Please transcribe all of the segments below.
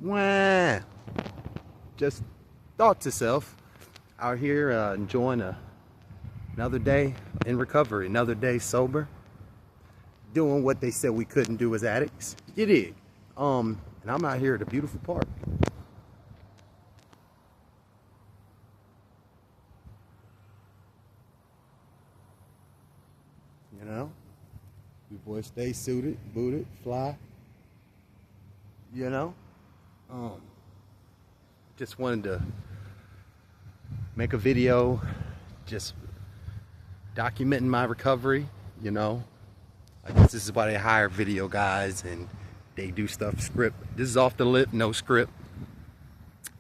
Wah. Just thought to self, out here enjoying another day in recovery, another day sober, doing what they said we couldn't do as addicts. You dig? And I'm out here at a beautiful park. You know, you boys stay suited, booted, fly. You know, just wanted to make a video, just documenting my recovery. You know, I guess this is why they hire video guys and they do stuff script. This is off the lip, no script.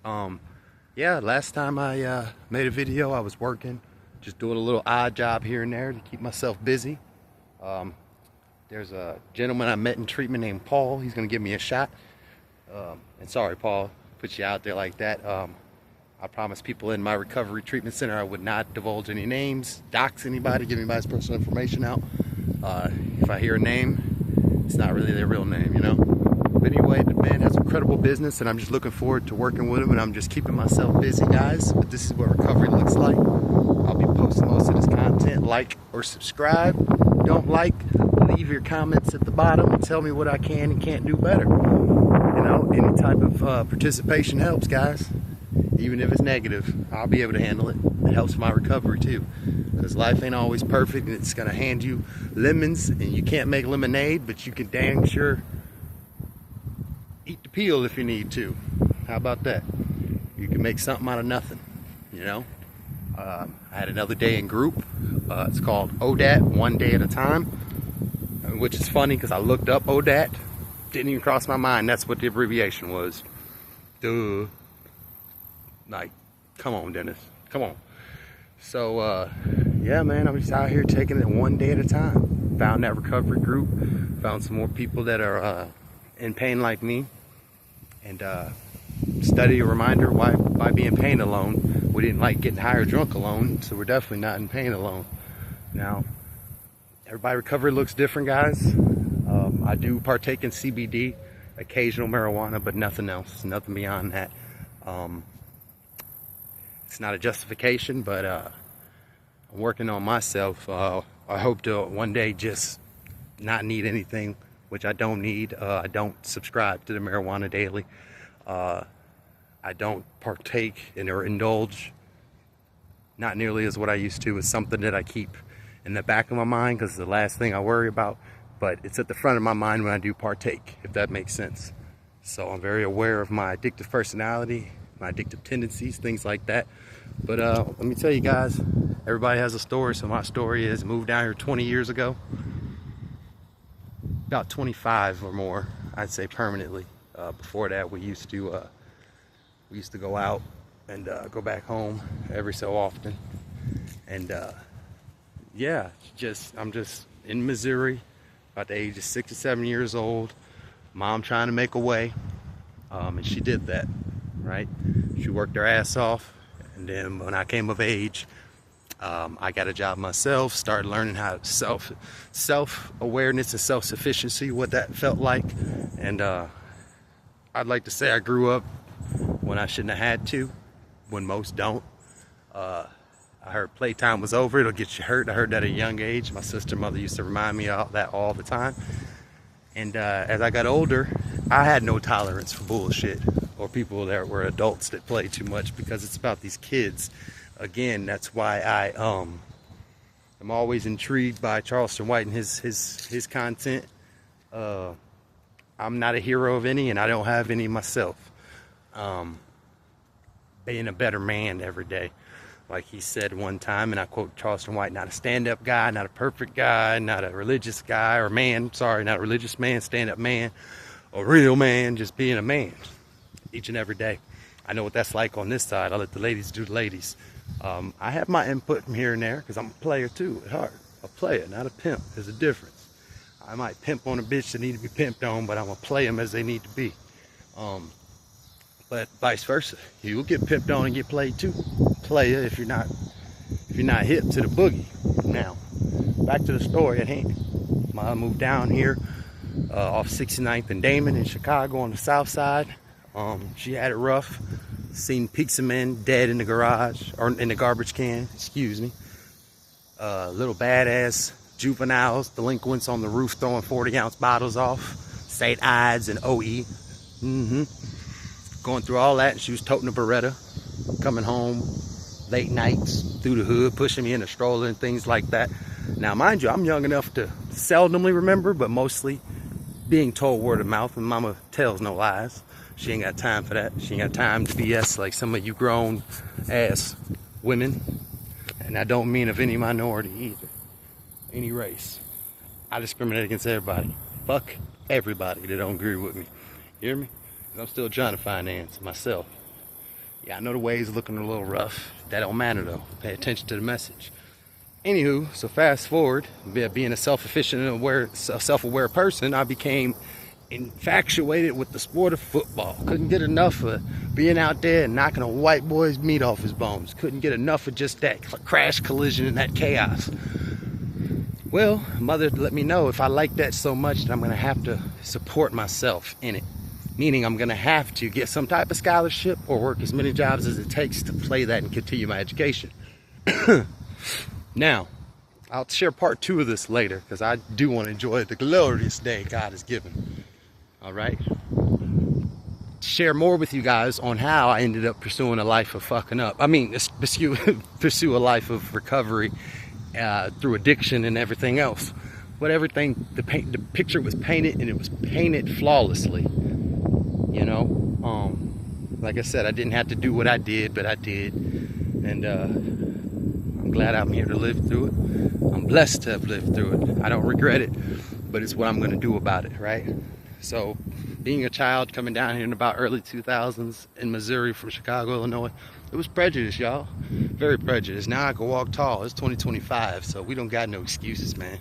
Yeah, last time I made a video, I was working, just doing a little odd job here and there to keep myself busy. There's a gentleman I met in treatment named Paul. He's gonna give me a shot. And sorry, Paul, put you out there like that. I promised people in my recovery treatment center I would not divulge any names, dox anybody, give anybody's personal information out. If I hear a name, it's not really their real name, you know? But anyway, the man has incredible business, and I'm just looking forward to working with him, and I'm just keeping myself busy, guys. But this is what recovery looks like. I'll be posting most of this content. Like or subscribe. Don't like, leave your comments at the bottom and tell me what I can and can't do better. You know, any type of participation helps, guys. Even if it's negative, I'll be able to handle it. It helps my recovery too, because life ain't always perfect, and it's gonna hand you lemons, and you can't make lemonade, but you can dang sure eat the peel if you need to. How about that? You can make something out of nothing, you know? I had another day in group. It's called ODAT, one day at a time, which is funny because I looked up ODAT. Didn't even cross my mind that's what the abbreviation was. Duh. Like, come on, Dennis. Come on. So, yeah, man, I'm just out here taking it one day at a time. Found that recovery group. Found some more people that are in pain like me. And study a reminder why be in pain alone. We didn't like getting high or drunk alone, so we're definitely not in pain alone. Now, everybody recovery looks different, guys. I do partake in CBD, occasional marijuana, but nothing else, nothing beyond that. It's not a justification, but I'm working on myself. I hope to one day just not need anything, which I don't need. I don't subscribe to the marijuana daily. I don't partake in or indulge, not nearly as what I used to. It's something that I keep in the back of my mind because it's the last thing I worry about, but it's at the front of my mind when I do partake, if that makes sense. So I'm very aware of my addictive personality, my addictive tendencies, things like that. But let me tell you guys, everybody has a story. So my story is, moved down here 20 years ago, about 25 or more, I'd say permanently. Before that, we used to go out and go back home every so often. And yeah, I'm just in Missouri, about the age of 6 or 7 years old. Mom trying to make a way, and she did that, right? She worked her ass off, and then when I came of age, I got a job myself, started learning how self-awareness and self-sufficiency, what that felt like. And I'd like to say I grew up when I shouldn't have had to, when most don't. I heard playtime was over, it'll get you hurt. I heard that at a young age. My sister mother used to remind me of that all the time. And as I got older, I had no tolerance for bullshit or people that were adults that play too much, because it's about these kids. Again, that's why I'm always intrigued by Charleston White and his content. I'm not a hero of any, and I don't have any myself. Being a better man every day. Like he said one time, and I quote Charleston White, not a stand-up guy, not a perfect guy, not a religious guy or man, sorry, not a religious man, stand-up man, a real man, just being a man each and every day. I know what that's like on this side. I'll let the ladies do the ladies. I have my input from here and there, because I'm a player too at heart. A player, not a pimp. There's a difference. I might pimp on a bitch that need to be pimped on, but I'm going to play them as they need to be. But vice versa, you will get pimped on and get played too. Player, if you're not hip to the boogie. Now, back to the story at hand. I moved down here off 69th and Damon in Chicago on the south side. She had it rough. Seen peaks of men dead in the garage, or in the garbage can, excuse me. Little badass juveniles, delinquents on the roof throwing 40-ounce bottles off. St. Ides and OE. Going through all that, and she was toting a Beretta, coming home late nights through the hood, pushing me in a stroller and things like that. Now, mind you, I'm young enough to seldomly remember, but mostly being told word of mouth, and mama tells no lies. She ain't got time for that. She ain't got time to BS like some of you grown ass women. And I don't mean of any minority either. Any race. I discriminate against everybody. Fuck everybody that don't agree with me. Hear me? 'Cause I'm still trying to finance myself. Yeah, I know the way's looking a little rough. That don't matter though. Pay attention to the message. Anywho, so fast forward, being a self-efficient and self-aware person, I became infatuated with the sport of football. Couldn't get enough of being out there and knocking a white boy's meat off his bones. Couldn't get enough of just that crash collision and that chaos. Well, mother let me know if I like that so much that I'm gonna have to support myself in it. Meaning I'm gonna have to get some type of scholarship or work as many jobs as it takes to play that and continue my education. Now, I'll share part 2 of this later because I do want to enjoy the glorious day God has given. All right, share more with you guys on how I ended up pursuing a life of fucking up. I mean, pursue a life of recovery through addiction and everything else. But everything, the picture was painted, and it was painted flawlessly. You know, like I said, I didn't have to do what I did, but I did, and I'm glad I'm here to live through it. I'm blessed to have lived through it. I don't regret it, but it's what I'm going to do about it, right? So, being a child coming down here in about early 2000s in Missouri from Chicago, Illinois, it was prejudice, y'all. Very prejudiced. Now I can walk tall. It's 2025, so we don't got no excuses, man.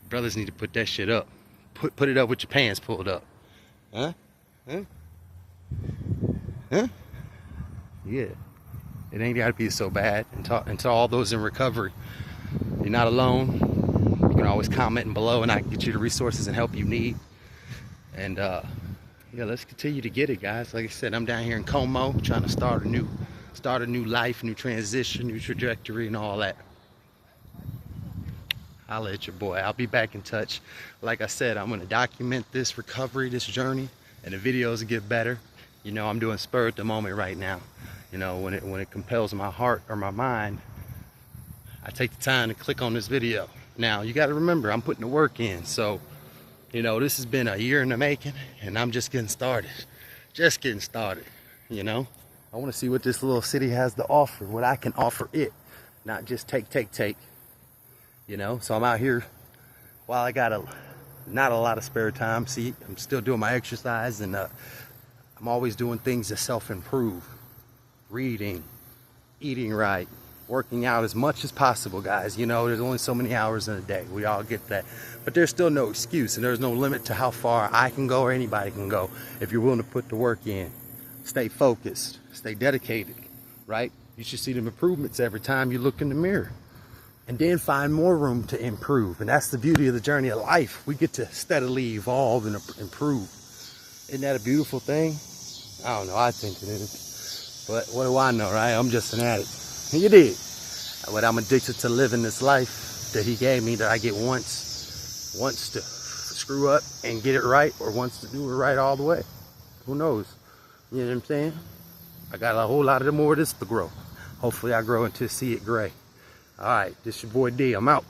Brothers need to put that shit up. Put it up with your pants pulled up. Huh? Huh? Huh? Yeah. It ain't got to be so bad. And to all those in recovery, you're not alone. You can always comment below, and I can get you the resources and help you need. And yeah, let's continue to get it, guys. Like I said, I'm down here in Como trying to start a new life, new transition, new trajectory, and all that. Holla at your boy. I'll be back in touch. Like I said, I'm going to document this recovery, this journey, and the videos get better. You know, I'm doing spur at the moment right now. You know, when it compels my heart or my mind, I take the time to click on this video. Now, you got to remember, I'm putting the work in, so you know, this has been a year in the making, and I'm just getting started. Just getting started, you know? I want to see what this little city has to offer, what I can offer it, not just take. You know, so I'm out here while I got not a lot of spare time. See, I'm still doing my exercise, and I'm always doing things to self-improve. Reading, eating right, working out as much as possible, guys. You know, there's only so many hours in a day. We all get that. But there's still no excuse, and there's no limit to how far I can go or anybody can go if you're willing to put the work in. Stay focused, stay dedicated, right? You should see them improvements every time you look in the mirror. And then find more room to improve. And that's the beauty of the journey of life. We get to steadily evolve and improve. Isn't that a beautiful thing? I don't know, I think it is. But what do I know, right? I'm just an addict. And you did. But I'm addicted to living this life that he gave me, that I get once to screw up and get it right, or wants to do it right all the way. Who knows? You know what I'm saying? I got a whole lot of more of this to grow. Hopefully I grow into see it gray. All right, this your boy D. I'm out.